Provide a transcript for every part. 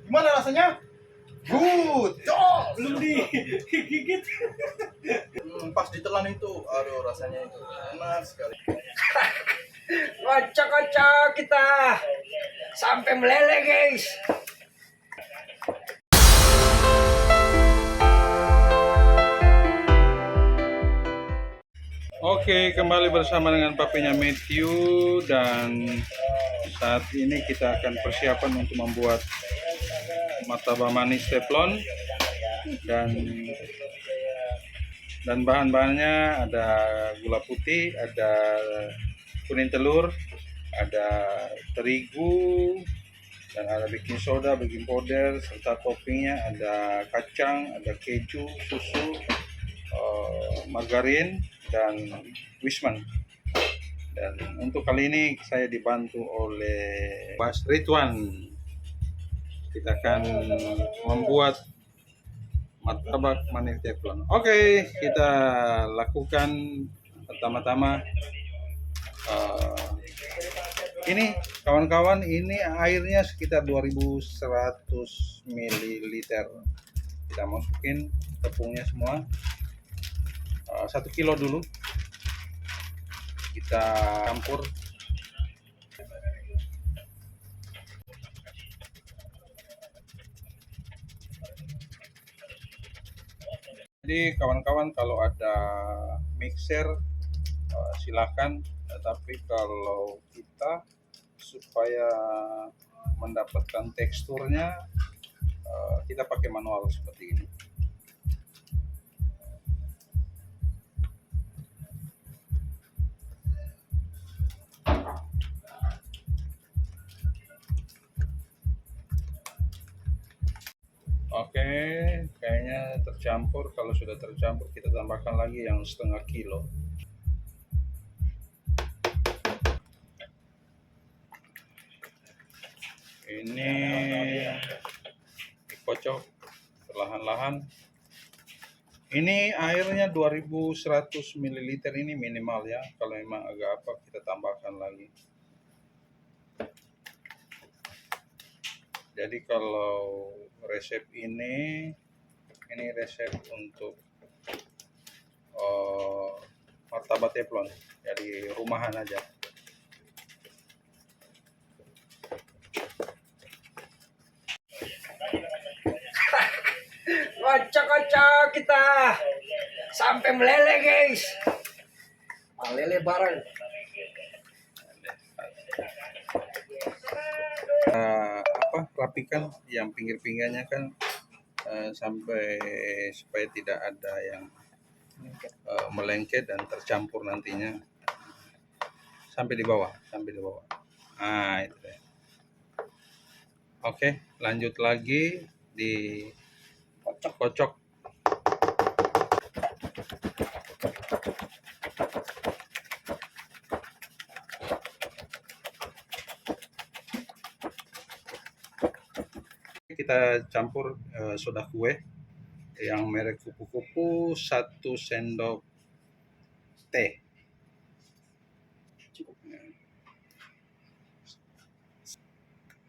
Gimana rasanya? Good. Belum digigit. Pas ditelan itu, aduh rasanya itu enak sekali. Kocok-kocok kita sampai meleleh guys. Oke, kembali bersama dengan papinya Matthew, dan saat ini kita akan persiapan untuk membuat martabak manis teflon, dan bahan-bahannya ada gula putih, ada kuning telur, ada terigu, dan ada baking soda, baking powder, serta toppingnya ada kacang, ada keju, susu, margarin, dan wisman. Dan untuk kali ini saya dibantu oleh Mas Ridwan. Kita akan membuat martabak manis teflon. Oke, kita lakukan pertama-tama. Ini kawan-kawan, ini airnya sekitar 2100 ml. Kita masukin tepungnya semua. 1 kilo dulu kita campur. Jadi kawan-kawan, kalau ada mixer silakan, tapi kalau kita supaya mendapatkan teksturnya kita pakai manual seperti ini. Oke, kayaknya tercampur. Kalau sudah tercampur, kita tambahkan lagi yang setengah kilo. Ini dikocok perlahan-lahan. Ini airnya 2100 ml ini minimal ya. Kalau memang agak apa, kita tambahkan lagi. Jadi kalau resep ini resep untuk martabak teflon, jadi rumahan aja. Kocok-kocok kita sampai meleleh guys. Meleleh bareng. Rapikan yang pinggir-pinggirnya kan, sampai supaya tidak ada yang melengket dan tercampur nantinya sampai di bawah. Nah, itu deh. Oke, lanjut lagi di kocok. Kita campur soda kue yang merek kupu-kupu 1 sendok teh.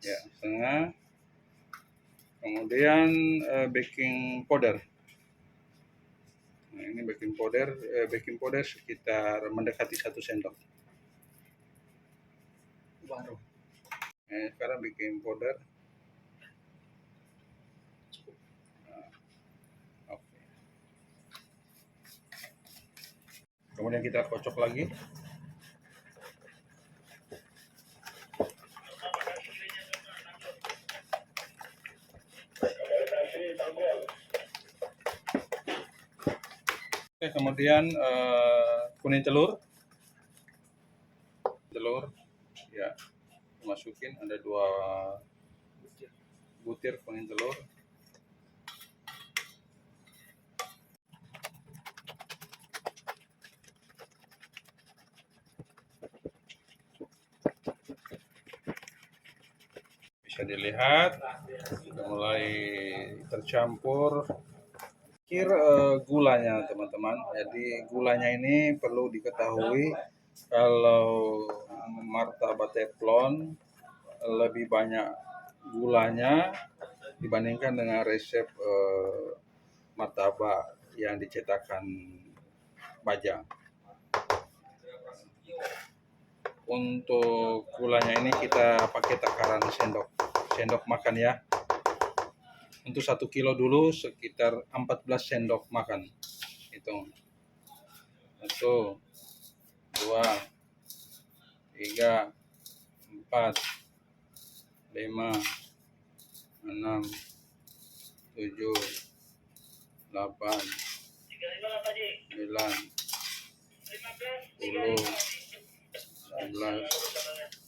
Ya, setengah. Kemudian baking powder. Nah, ini baking powder sekitar mendekati 1 sendok. Baru. Nah, sekarang baking powder. Kemudian kita kocok lagi. Oke, kemudian kuning telur ya, masukin. Ada 2 butir kuning telur. Bisa dilihat sudah mulai tercampur gulanya, teman-teman. Jadi gulanya ini perlu diketahui, kalau martabak teflon lebih banyak gulanya dibandingkan dengan resep martabak yang dicetakkan Bajang. Untuk gulanya ini kita pakai takaran sendok makan ya. Untuk 1 kilo dulu sekitar 14 sendok makan. Hitung. 1, 2, 3, 4, 5, 6, 7, 8, 9, 10, 11,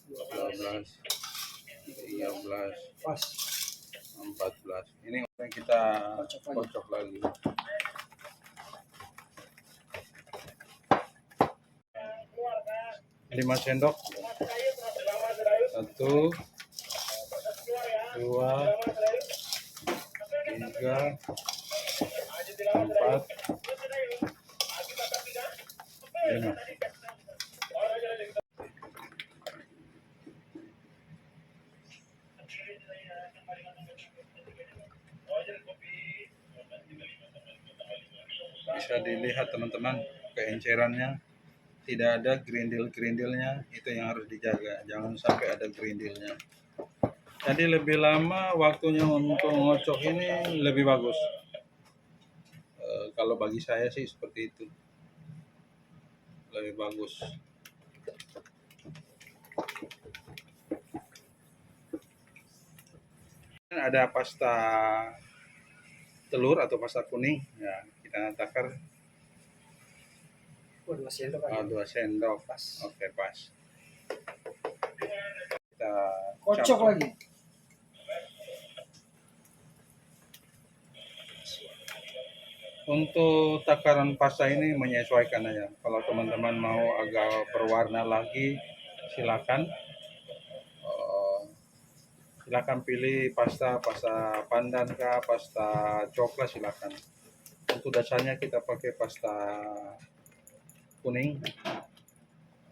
12, 13, Pas. 14. Ini yang kita kocok lagi. Lima sendok. 1, 2, 3, 4, 5. Bisa dilihat teman-teman keencerannya, tidak ada gerindil-gerindilnya, itu yang harus dijaga, jangan sampai ada gerindilnya. Jadi lebih lama waktunya untuk ngocok ini lebih bagus. Kalau bagi saya sih seperti itu, lebih bagus. Ada pasta telur atau pasta kuning, ya kita takar. 2 sendok aja. 2 sendok. Pas. Oke, pas. Kita Kocok campur. lagi. Untuk takaran pasta ini menyesuaikan aja. Kalau teman-teman mau agak berwarna lagi, silakan. Silakan pilih pasta pandan kah, pasta coklat silakan. Untuk dasarnya kita pakai pasta kuning.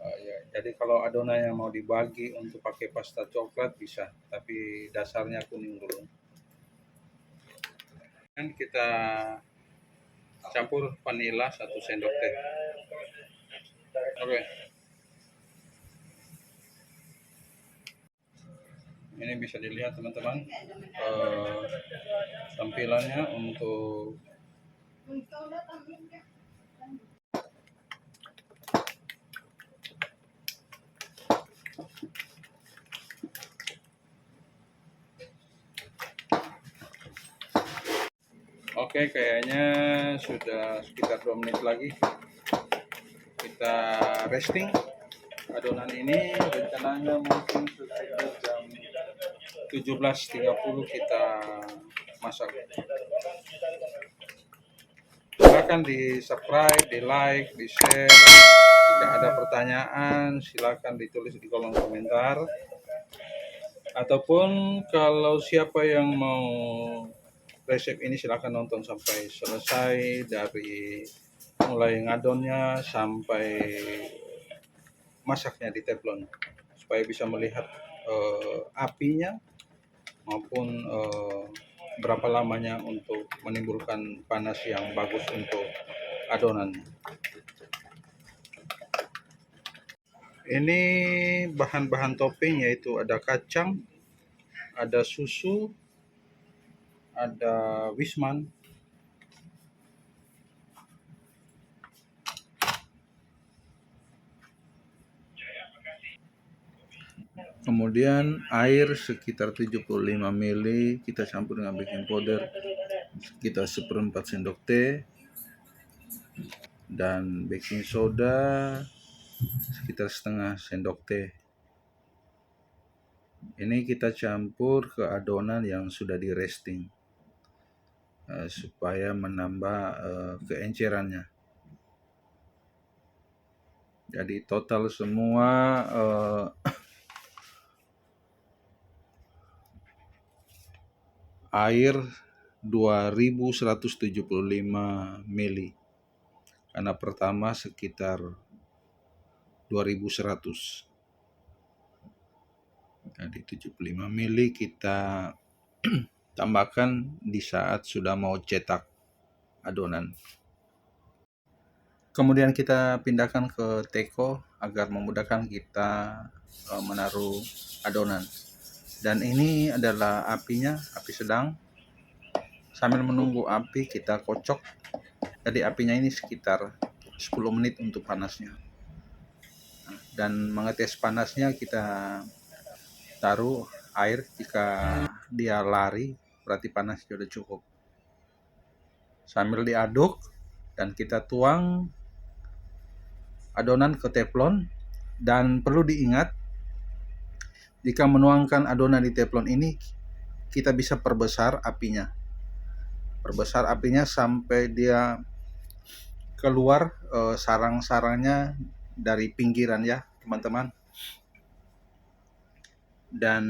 Ya, jadi kalau adonan yang mau dibagi untuk pakai pasta coklat bisa, tapi dasarnya kuning dulu. Dan kita campur vanila 1 sendok teh. Oke. Ini bisa dilihat teman-teman tampilannya untuk Oke, kayaknya sudah sekitar 2 menit lagi kita resting. Adonan ini rencananya mungkin sekitar jam 17.30 kita masak. Silakan di subscribe, di like, di share. Jika ada pertanyaan silakan ditulis di kolom komentar. Ataupun kalau siapa yang mau resep ini silakan nonton sampai selesai, dari mulai ngadonnya sampai masaknya di teflon, supaya bisa melihat apinya maupun berapa lamanya untuk menimbulkan panas yang bagus untuk adonan. Ini bahan-bahan topping yaitu ada kacang, ada susu, ada wisman, kemudian air sekitar 75 ml kita campur dengan baking powder sekitar 1/4 sendok teh, dan baking soda sekitar setengah sendok teh. Ini kita campur ke adonan yang sudah di resting supaya menambah keencerannya. Jadi total semua air 2175 ml. Karena pertama sekitar 2100. Jadi 75 ml kita tambahkan di saat sudah mau cetak adonan. Kemudian kita pindahkan ke teko agar memudahkan kita menaruh adonan. Dan ini adalah apinya, api sedang. Sambil menunggu api kita kocok. Jadi apinya ini sekitar 10 menit untuk panasnya. Dan mengetes panasnya kita taruh air. Jika dia lari berarti panasnya sudah cukup. Sambil diaduk dan kita tuang adonan ke teflon. Dan perlu diingat, jika menuangkan adonan di teflon ini, kita bisa perbesar apinya. Perbesar apinya sampai dia keluar sarang-sarangnya dari pinggiran ya, teman-teman. Dan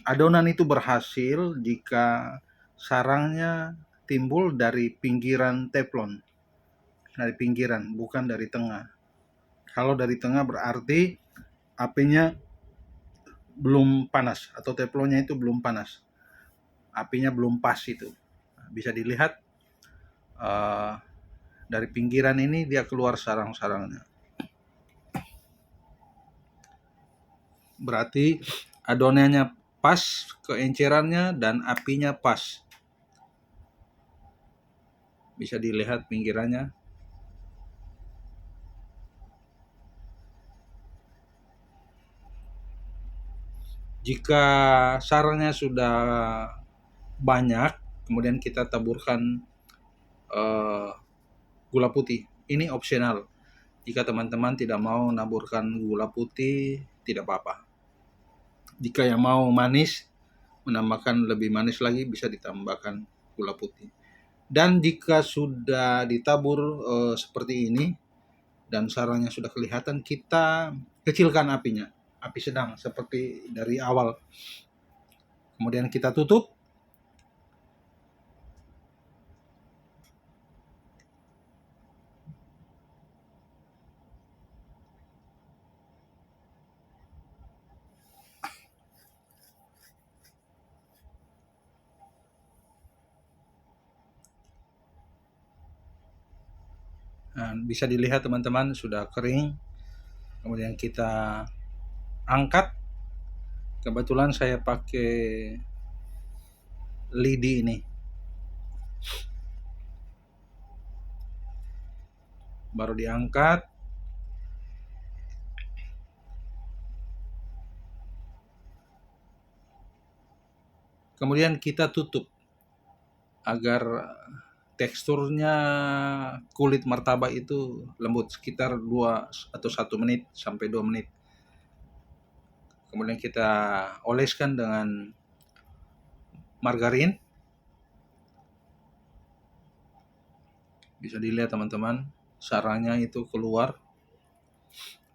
adonan itu berhasil jika sarangnya timbul dari pinggiran teflon. Dari pinggiran, bukan dari tengah. Kalau dari tengah berarti apinya belum panas atau teflonnya itu belum panas, apinya belum pas itu. Bisa dilihat dari pinggiran ini dia keluar sarang-sarangnya, berarti adonannya pas, keencerannya dan apinya pas. Bisa dilihat pinggirannya. Jika sarangnya sudah banyak, kemudian kita taburkan gula putih. Ini opsional. Jika teman-teman tidak mau naburkan gula putih, tidak apa-apa. Jika yang mau manis, menambahkan lebih manis lagi, bisa ditambahkan gula putih. Dan jika sudah ditabur seperti ini, dan sarangnya sudah kelihatan, kita kecilkan apinya. Api sedang seperti dari awal. Kemudian kita tutup. Nah, bisa dilihat teman-teman sudah kering. Kemudian kita angkat. Kebetulan saya pakai lidi ini. Baru diangkat. Kemudian kita tutup agar teksturnya kulit martabak itu lembut, sekitar 2 atau 1 menit sampai 2 menit. Kemudian kita oleskan dengan margarin. Bisa dilihat teman-teman, sarangnya itu keluar,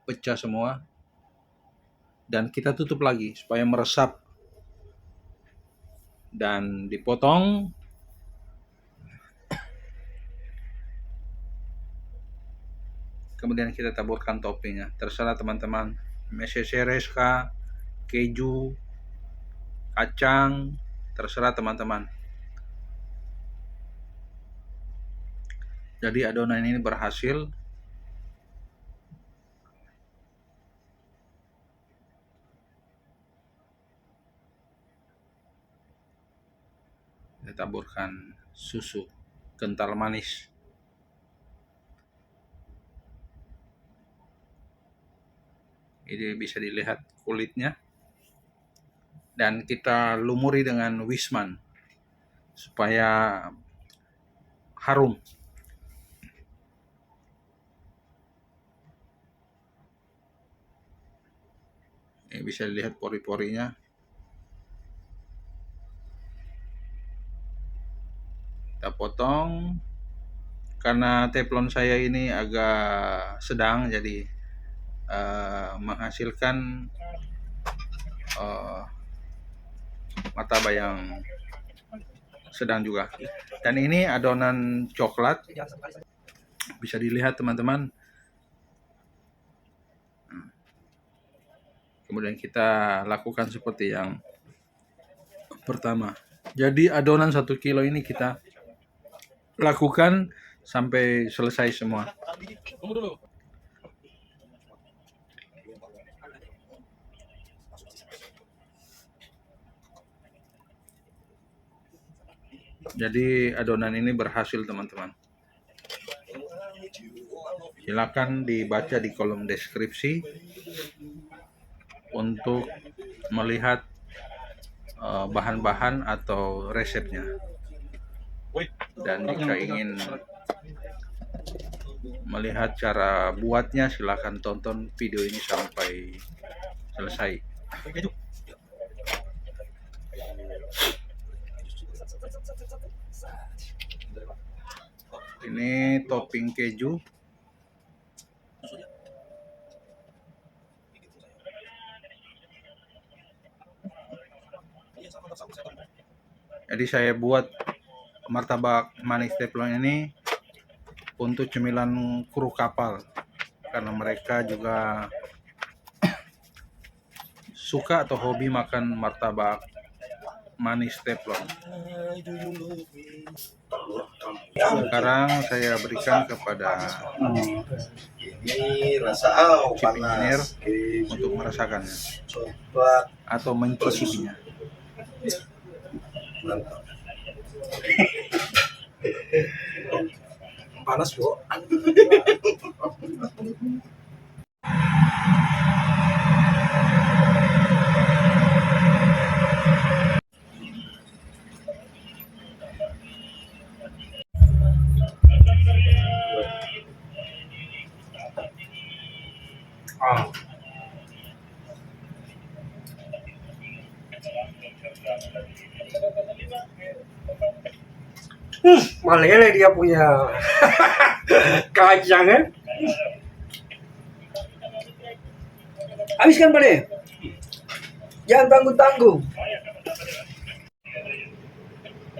pecah semua. Dan kita tutup lagi supaya meresap. Dan dipotong. Kemudian kita taburkan toppingnya. Terserah teman-teman, meseseres kah, keju, kacang, terserah teman-teman. Jadi adonan ini berhasil. Kita taburkan susu kental manis. Ini bisa dilihat kulitnya. Dan kita lumuri dengan wisman supaya harum. Ini bisa dilihat pori-porinya. Kita potong. Karena teflon saya ini agak sedang, jadi menghasilkan martabak yang sedang juga. Dan ini adonan coklat, bisa dilihat teman-teman. Kemudian kita lakukan seperti yang pertama. Jadi adonan 1 kilo ini kita lakukan sampai selesai semua. Jadi adonan ini berhasil teman-teman. Silakan dibaca di kolom deskripsi untuk melihat bahan-bahan atau resepnya. Dan jika ingin melihat cara buatnya, silakan tonton video ini sampai selesai. Ini topping keju. Jadi saya buat martabak manis teflon ini untuk cemilan kru kapal, karena mereka juga suka atau hobi makan martabak manis teflon. Sekarang saya berikan kepada Ini rasa chief engineer panas. untuk merasakannya Coklat. atau mencicipinya. Mantap. Panas, Bu. Malele dia punya kacangnya. Habiskan Pak. Jangan tanggung-tanggung.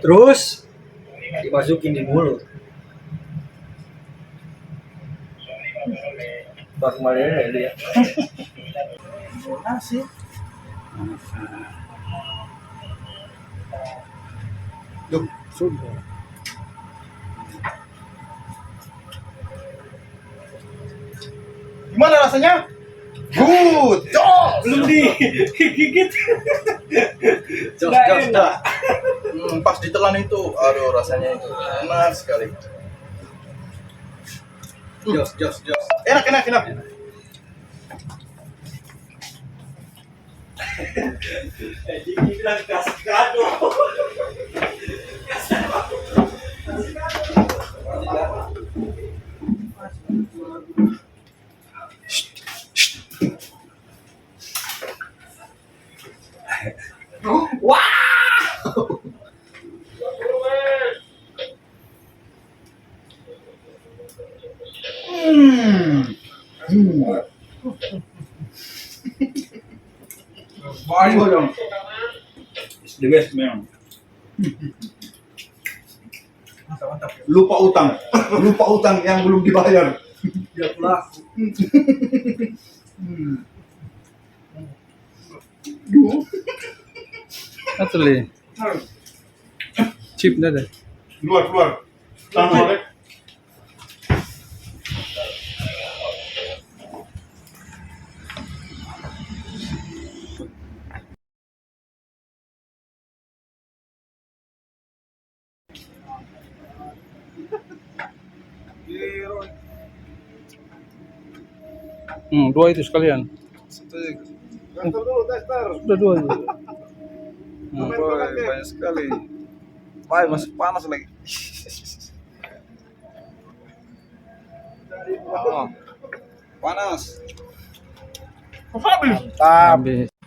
Terus dimasukin di mulut. Bak malele dia. Asik. Duh, Sudah. gimana rasanya? Good. Jos. Belum digigit. Jos, Nggak jos, enak. pas ditelan itu, aduh rasanya itu enak sekali. Jos, jos, jos. Enak, enak, enak. Dibilang kasih kado. Baik dong. It's the best memang. Lupa utang, lupa utang yang belum dibayar. Dia pelaku. Atli. Chip na deh. Keluar, keluar. Tangan oleh. Dua itu sekalian. Tester dulu, tester. Sudah dua itu. Banyak sekali. Wah, masih panas lagi. Oh, panas. Habis.